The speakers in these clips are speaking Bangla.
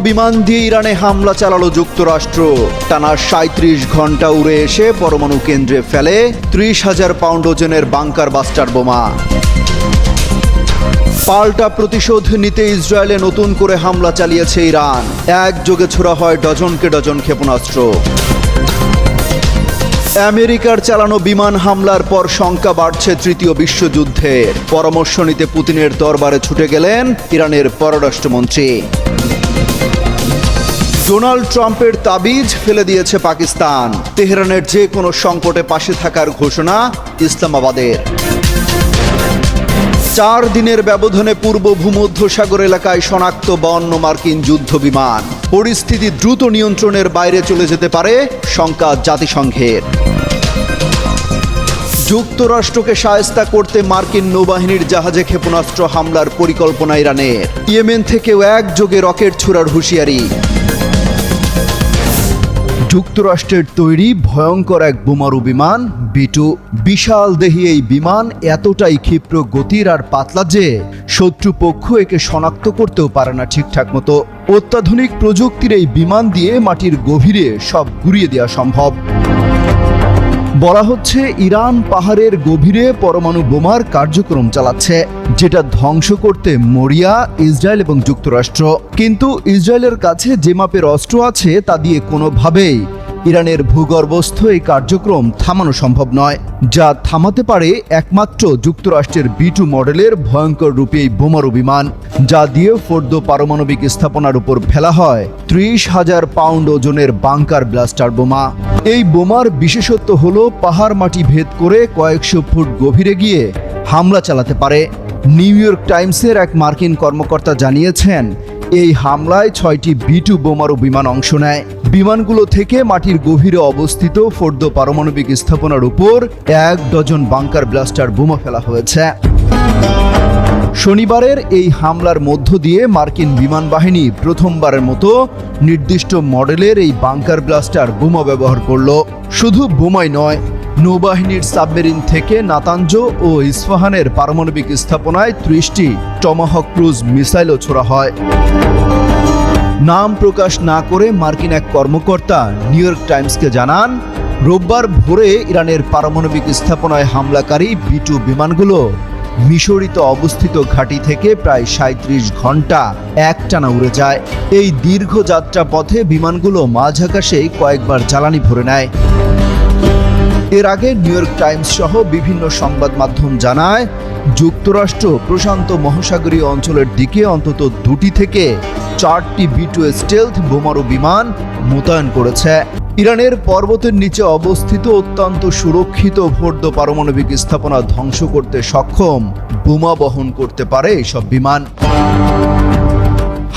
বিমান দিয়ে ইরানে হামলা চালালো যুক্তরাষ্ট্র। টানা ৩৭ ঘন্টা উড়ে এসে পরমাণু কেন্দ্রে ফেলে ৩০,০০০ পাউন্ড ওজনের বাংকার বাস্টার বোমা। পাল্টা প্রতিশোধ নিতে ইসরায়েলে নতুন করে হামলা চালিয়েছে ইরান। একযোগে ছোড়া হয় ডজনকে ডজন ক্ষেপণাস্ত্র। আমেরিকার চালানো বিমান হামলার পর শঙ্কা বাড়ছে তৃতীয় বিশ্বযুদ্ধের। পরামর্শ নিতে পুতিনের দরবারে ছুটে গেলেন ইরানের পররাষ্ট্রমন্ত্রী। ডোনাল্ড ট্রাম্পের তাবিজ ফেলে দিয়েছে পাকিস্তান। তেহরানের যে কোনো সংকটে পাশে থাকার ঘোষণা ইসলামাবাদের। ৪ দিনের ব্যবধানে পূর্ব ভূমধ্যসাগর এলাকায় শনাক্ত ৫২ মার্কিন যুদ্ধ বিমান। পরিস্থিতি দ্রুত নিয়ন্ত্রণের বাইরে চলে যেতে পারে শঙ্কা জাতিসংঘের। যুক্তরাষ্ট্রকে শায়েস্তা করতে মার্কিন নৌবাহিনীর জাহাজে ক্ষেপণাস্ত্র হামলার পরিকল্পনা ইরানের। ইয়েমেন থেকেও একযোগে রকেট ছোড়ার হুঁশিয়ারি। যুক্তরাষ্ট্রের তৈরি ভয়ঙ্কর এক বোমারু বিমান B2। বিশাল দেহী এই বিমান এতটাই ক্ষিপ্র গতির আর পাতলা যে শত্রুপক্ষ একে শনাক্ত করতেও পারে না ঠিকঠাক মতো। অত্যাধুনিক প্রযুক্তির এই বিমান দিয়ে মাটির গভীরে সব গুঁড়িয়ে দেওয়া সম্ভব। বলা হচ্ছে ইরান পাহাড়ের গভীরে পরমাণু বোমার কার্যক্রম চালাচ্ছে, যেটা ধ্বংস করতে মরিয়া ইসরায়েল এবং যুক্তরাষ্ট্র। কিন্তু ইসরায়েলের কাছে যে মাপের অস্ত্র আছে তা দিয়ে কোনোভাবেই ইরানের ভূগর্ভস্থ এই কার্যক্রম থামানো সম্ভব নয়। যা থামাতে পারে একমাত্র যুক্তরাষ্ট্রের B2 মডেলের ভয়ঙ্কর রূপী এই বোমারু বিমান, যা দিয়ে ফোর্দো পারমাণবিক স্থাপনার উপর ফেলা হয় ৩০,০০০ পাউন্ড ওজনের বাংকার ব্লাস্টার বোমা। এই বোমার বিশেষত্ব হলো পাহাড় মাটি ভেদ করে কয়েকশো ফুট গভীরে গিয়ে হামলা চালাতে পারে। নিউ ইয়র্ক টাইমসের এক মার্কিন কর্মকর্তা জানিয়েছেন, এই হামলায় ৬টি B2 বোমারু বিমান অংশ নেয়। বিমানগুলো থেকে মাটির গভীরে অবস্থিত ফোর্দো পারমাণবিক স্থাপনার উপর ১ ডজন বাংকার ব্লাস্টার বোমা ফেলা হয়েছে। শনিবারের এই হামলার মধ্য দিয়ে মার্কিন বিমান বাহিনী প্রথমবারের মতো নির্দিষ্ট মডেলের এই বাংকার ব্লাস্টার বোমা ব্যবহার করল। শুধু বোমাই নয়, নৌবাহিনীর সাবমেরিন থেকে নাতাঞ্জ ও ইস্পাহানের পারমাণবিক স্থাপনায় ৩০টি টমাহক ক্রুজ মিসাইলও ছোড়া হয়। নাম প্রকাশ না করে মার্কিন এক কর্মকর্তা নিউ ইয়র্ক টাইমসকে জানান, রোববার ভোরে ইরানের পারমাণবিক স্থাপনায় হামলাকারী B2 বিমানগুলো মিশরিতে অবস্থিত ঘাঁটি থেকে প্রায় ৩৭ ঘন্টা একটানা উড়ে যায়। এই দীর্ঘ যাত্রা পথে বিমানগুলো মাঝ আকাশে কয়েকবার জ্বালানি ভরে নেয়। এর আগে নিউ ইয়র্ক টাইমস সহ বিভিন্ন সংবাদ মাধ্যম জানায়, যুক্তরাষ্ট্র প্রশান্ত মহাসাগরীয় অঞ্চলের দিকে অন্তত ২টি থেকে ৪টি B2 স্টেলথ বোমারু বিমান মোতায়েন করেছে। ইরানের পর্বতের নিচে অবস্থিত অত্যন্ত সুরক্ষিত ফোর্দো পারমাণবিক স্থাপনা ধ্বংস করতে সক্ষম বোমা বহন করতে পারে এসব বিমান।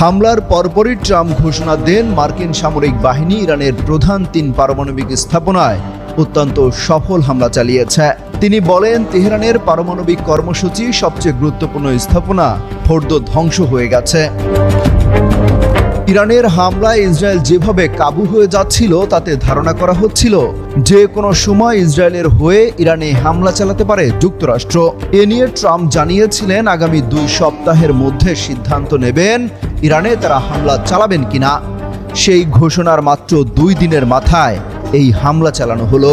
হামলার পরপরই ট্রাম্প ঘোষণা দেন, মার্কিন সামরিক বাহিনী ইরানের প্রধান ৩ পারমাণবিক স্থাপনায় অত্যন্ত সফল হামলা চালিয়েছে। তিনি বলেন, তেহরানের পারমাণবিক কর্মসূচি সবচেয়ে গুরুত্বপূর্ণ স্থাপনা ফোর্দো ধ্বংস হয়ে গেছে। ইরানের হামলায় ইসরায়েল যেভাবে কাবু হয়ে যাচ্ছিল তাতে ধারণা করা হচ্ছিল যে কোনো সময় ইসরায়েলের হয়ে ইরানে হামলা চালাতে পারে যুক্তরাষ্ট্র। এ নিয়ে ট্রাম্প জানিয়েছিলেন, আগামী ২ সপ্তাহের মধ্যে সিদ্ধান্ত নেবেন ইরানে তারা হামলা চালাবেন কিনা। সেই ঘোষণার মাত্র ২ দিনের মাথায় এই হামলা চালানো হলো।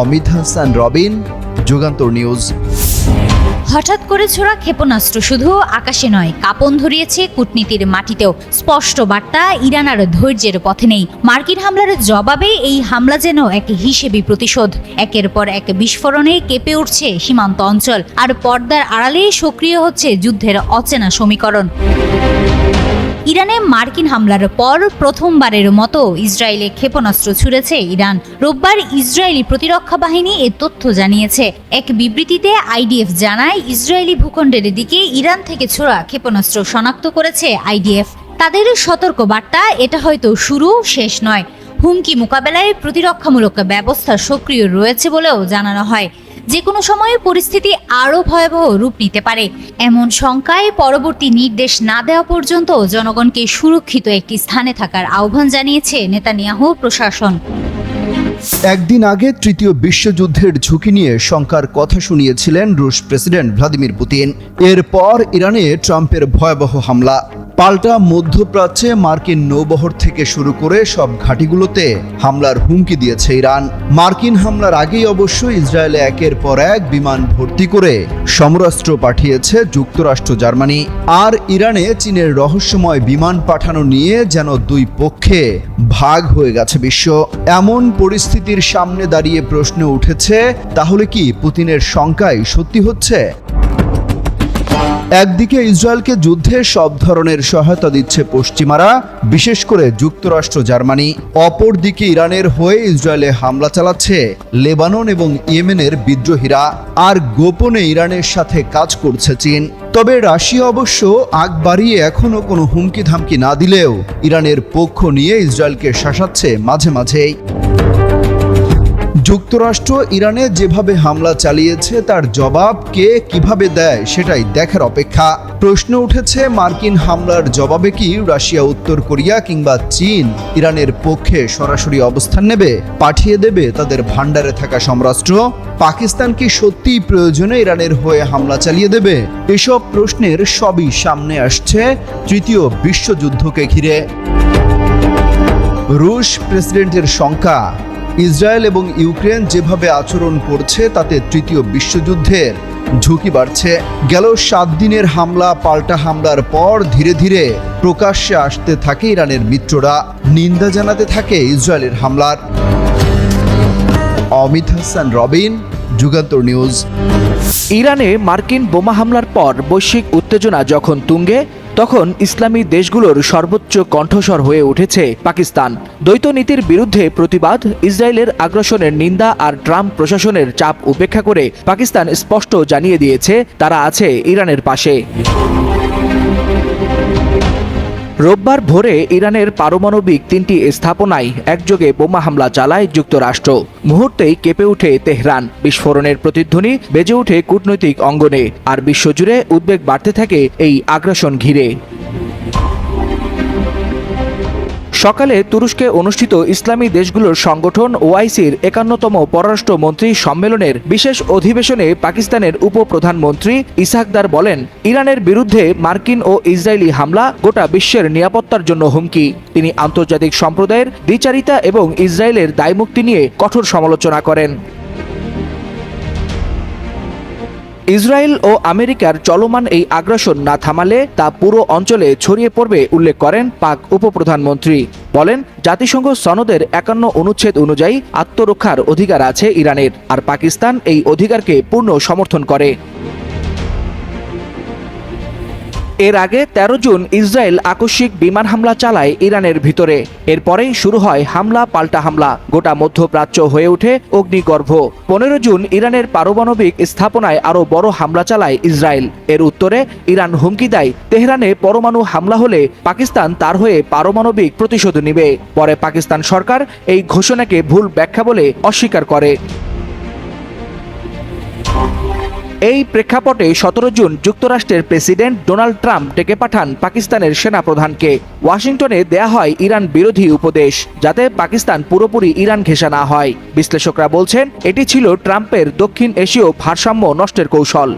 অমিত হাসান রবিন, যুগান্তর নিউজ। হঠাৎ করে ছোড়া ক্ষেপণাস্ত্র শুধু আকাশে নয়, কাঁপন ধরিয়েছে কূটনীতির মাটিতেও। স্পষ্ট বার্তা, ইরান আর ধৈর্যের পথে নেই। মার্কিন হামলার জবাবে এই হামলা যেন এক হিসেবি প্রতিশোধ। একের পর এক বিস্ফোরণে কেঁপে উঠছে সীমান্ত অঞ্চল, আর পর্দার আড়ালে সক্রিয় হচ্ছে যুদ্ধের অচেনা সমীকরণ। ইরানে মার্কিন হামলার পর প্রথমবারের মতো ইসরায়েলে ক্ষেপণাস্ত্র ছুড়েছে ইরান। রোববার ইসরায়েলি প্রতিরক্ষা বাহিনী এ তথ্য জানিয়েছে। এক বিবৃতিতে IDF জানায়, ইসরায়েলি ভূখণ্ডের দিকে ইরান থেকে ছোড়া ক্ষেপণাস্ত্র শনাক্ত করেছে IDF। তাদের সতর্ক বার্তা, এটা হয়তো শুরু, শেষ নয়। হুমকি মোকাবেলায় প্রতিরক্ষামূলক ব্যবস্থা সক্রিয় রয়েছে বলেও জানানো হয়। যে কোনো সময়ে পরিস্থিতি আরও ভয়াবহ রূপ নিতে পারে, এমন শঙ্কায় পরবর্তী নির্দেশ না দেওয়া পর্যন্ত জনগণকে সুরক্ষিত একটি স্থানে থাকার আহ্বান জানিয়েছে নেতানিয়াহু প্রশাসন। একদিন আগে তৃতীয় বিশ্বযুদ্ধের ঝুঁকি নিয়ে শঙ্কার কথা শুনিয়েছিলেন রুশ প্রেসিডেন্ট ভ্লাদিমির পুতিন। এরপর ইরানে ট্রাম্পের ভয়াবহ হামলা। পাল্টা মধ্যপ্রাচ্যে মার্কিন নৌবহর থেকে শুরু করে সব ঘাঁটিগুলোতে হামলার হুমকি দিয়েছে ইরান। মার্কিন হামলার আগেই অবশ্য ইসরায়েলে একের পর এক বিমান ভর্তি করে সমরাস্ত্র পাঠিয়েছে যুক্তরাষ্ট্র, জার্মানি। আর ইরানে চীনের রহস্যময় বিমান পাঠানো নিয়ে যেন দুই পক্ষে ভাগ হয়ে গেছে বিশ্ব। এমন পরিস্থিতির সামনে দাঁড়িয়ে প্রশ্ন উঠেছে, তাহলে কি পুতিনের শঙ্কাই সত্যি হচ্ছে? একদিকে ইসরায়েলকে যুদ্ধে সব ধরনের সহায়তা দিচ্ছে পশ্চিমারা, বিশেষ করে যুক্তরাষ্ট্র, জার্মানি। অপরদিকে ইরানের হয়ে ইসরায়েলে হামলা চালাচ্ছে লেবানন এবং ইয়েমেনের বিদ্রোহীরা। আর গোপনে ইরানের সাথে কাজ করছে চীন। তবে রাশিয়া অবশ্য আগ বাড়িয়ে এখনো কোনো হুমকি ধামকি না দিলেও ইরানের পক্ষ নিয়ে ইসরায়েলকে শাসাচ্ছে মাঝে মাঝেই। যুক্তরাষ্ট্র ইরানে যেভাবে হামলা চালিয়েছে তার জবাব কে কিভাবে দেয় সেটাই দেখার অপেক্ষা। প্রশ্ন উঠেছে, মার্কিন হামলার জবাবে কি রাশিয়া, উত্তর কোরিয়া কিংবা চীন ইরানের পক্ষে সরাসরি অবস্থান নেবে, পাঠিয়ে দেবে তাদের ভান্ডারে থাকা সমরাস্ত্র? পাকিস্তান কি সত্যিই প্রয়োজনে ইরানের হয়ে হামলা চালিয়ে দেবে? এসব প্রশ্নের সবই সামনে আসছে তৃতীয় বিশ্বযুদ্ধকে ঘিরে। রুশ প্রেসিডেন্টের শঙ্কা, ইসরায়েল এবং ইউক্রেন যেভাবে আচরণ করছে তাতে তৃতীয় বিশ্বযুদ্ধের ঝুঁকি বাড়ছে। গেল 7 দিনের হামলা পাল্টা হামলার পর ধীরে ধীরে প্রকাশ্যে আসতে থাকে ইরানের মিত্ররা, নিন্দা জানাতে থাকে ইসরায়েলের হামলার। অমিত হাসান, রবিন, যুগান্তর নিউজ। ইরানে মার্কিন বোমা হামলার পর বৈশ্বিক উত্তেজনা যখন তুঙ্গে, তখন ইসলামী দেশগুলোর সর্বোচ্চ কণ্ঠস্বর হয়ে উঠেছে পাকিস্তান। দ্বৈত নীতির বিরুদ্ধে প্রতিবাদ, ইসরায়েলের আগ্রাসনের নিন্দা আর ট্রাম্প প্রশাসনের চাপ উপেক্ষা করে পাকিস্তান স্পষ্ট জানিয়ে দিয়েছে তারা আছে ইরানের পাশে। রোববার ভোরে ইরানের পারমাণবিক 3টি স্থাপনায় একযোগে বোমা হামলা চালায় যুক্তরাষ্ট্র। মুহূর্তেই কেঁপে ওঠে তেহরান, বিস্ফোরণের প্রতিধ্বনি বেজে ওঠে কূটনৈতিক অঙ্গনে, আর বিশ্বজুড়ে উদ্বেগ বাড়তে থাকে এই আগ্রাসন ঘিরে। সকালে তুরস্কে অনুষ্ঠিত ইসলামী দেশগুলোর সংগঠন ওআইসির 51তম পররাষ্ট্রমন্ত্রী সম্মেলনের বিশেষ অধিবেশনে পাকিস্তানের উপপ্রধানমন্ত্রী ইসহাকদার বলেন, ইরানের বিরুদ্ধে মার্কিন ও ইসরায়েলি হামলা গোটা বিশ্বের নিরাপত্তার জন্য হুমকি। তিনি আন্তর্জাতিক সম্প্রদায়ের দ্বিচারিতা এবং ইসরায়েলের দায়মুক্তি নিয়ে কঠোর সমালোচনা করেন। ইসরায়েল ও আমেরিকার চলমান এই আগ্রাসন না থামালে তা পুরো অঞ্চলে ছড়িয়ে পড়বে উল্লেখ করেন পাক উপপ্রধানমন্ত্রী। বলেন, জাতিসংঘ সনদের 51 অনুচ্ছেদ অনুযায়ী আত্মরক্ষার অধিকার আছে ইরানের, আর পাকিস্তান এই অধিকারকে পূর্ণ সমর্থন করে। এর আগে 13 জুন ইসরায়েল আকস্মিক বিমান হামলা চালায় ইরানের ভিতরে। এরপরেই শুরু হয় হামলা পাল্টা হামলা, গোটা মধ্যপ্রাচ্য হয়ে ওঠে অগ্নিগর্ভ। 15 জুন ইরানের পারমাণবিক স্থাপনায় আরও বড় হামলা চালায় ইসরায়েল। এর উত্তরে ইরান হুমকি দেয়, তেহরানে পরমাণু হামলা হলে পাকিস্তান তার হয়ে পারমাণবিক প্রতিশোধ নেবে। পরে পাকিস্তান সরকার এই ঘোষণাকে ভুল ব্যাখ্যা বলে অস্বীকার করে। এই প্রেক্ষাপটে 17 জুন যুক্তরাষ্ট্রের প্রেসিডেন্ট ডোনাল্ড ট্রাম্প ডেকে পাঠান পাকিস্তানের সেনাপ্রধানকে। ওয়াশিংটনে দেয়া হয় ইরান বিরোধী উপদেশ, যাতে পাকিস্তান পুরোপুরি ইরান ঘেঁষা না হয়। বিশ্লেষকরা বলছেন, এটি ছিল ট্রাম্পের দক্ষিণ এশীয় ভারসাম্য নষ্টের কৌশল।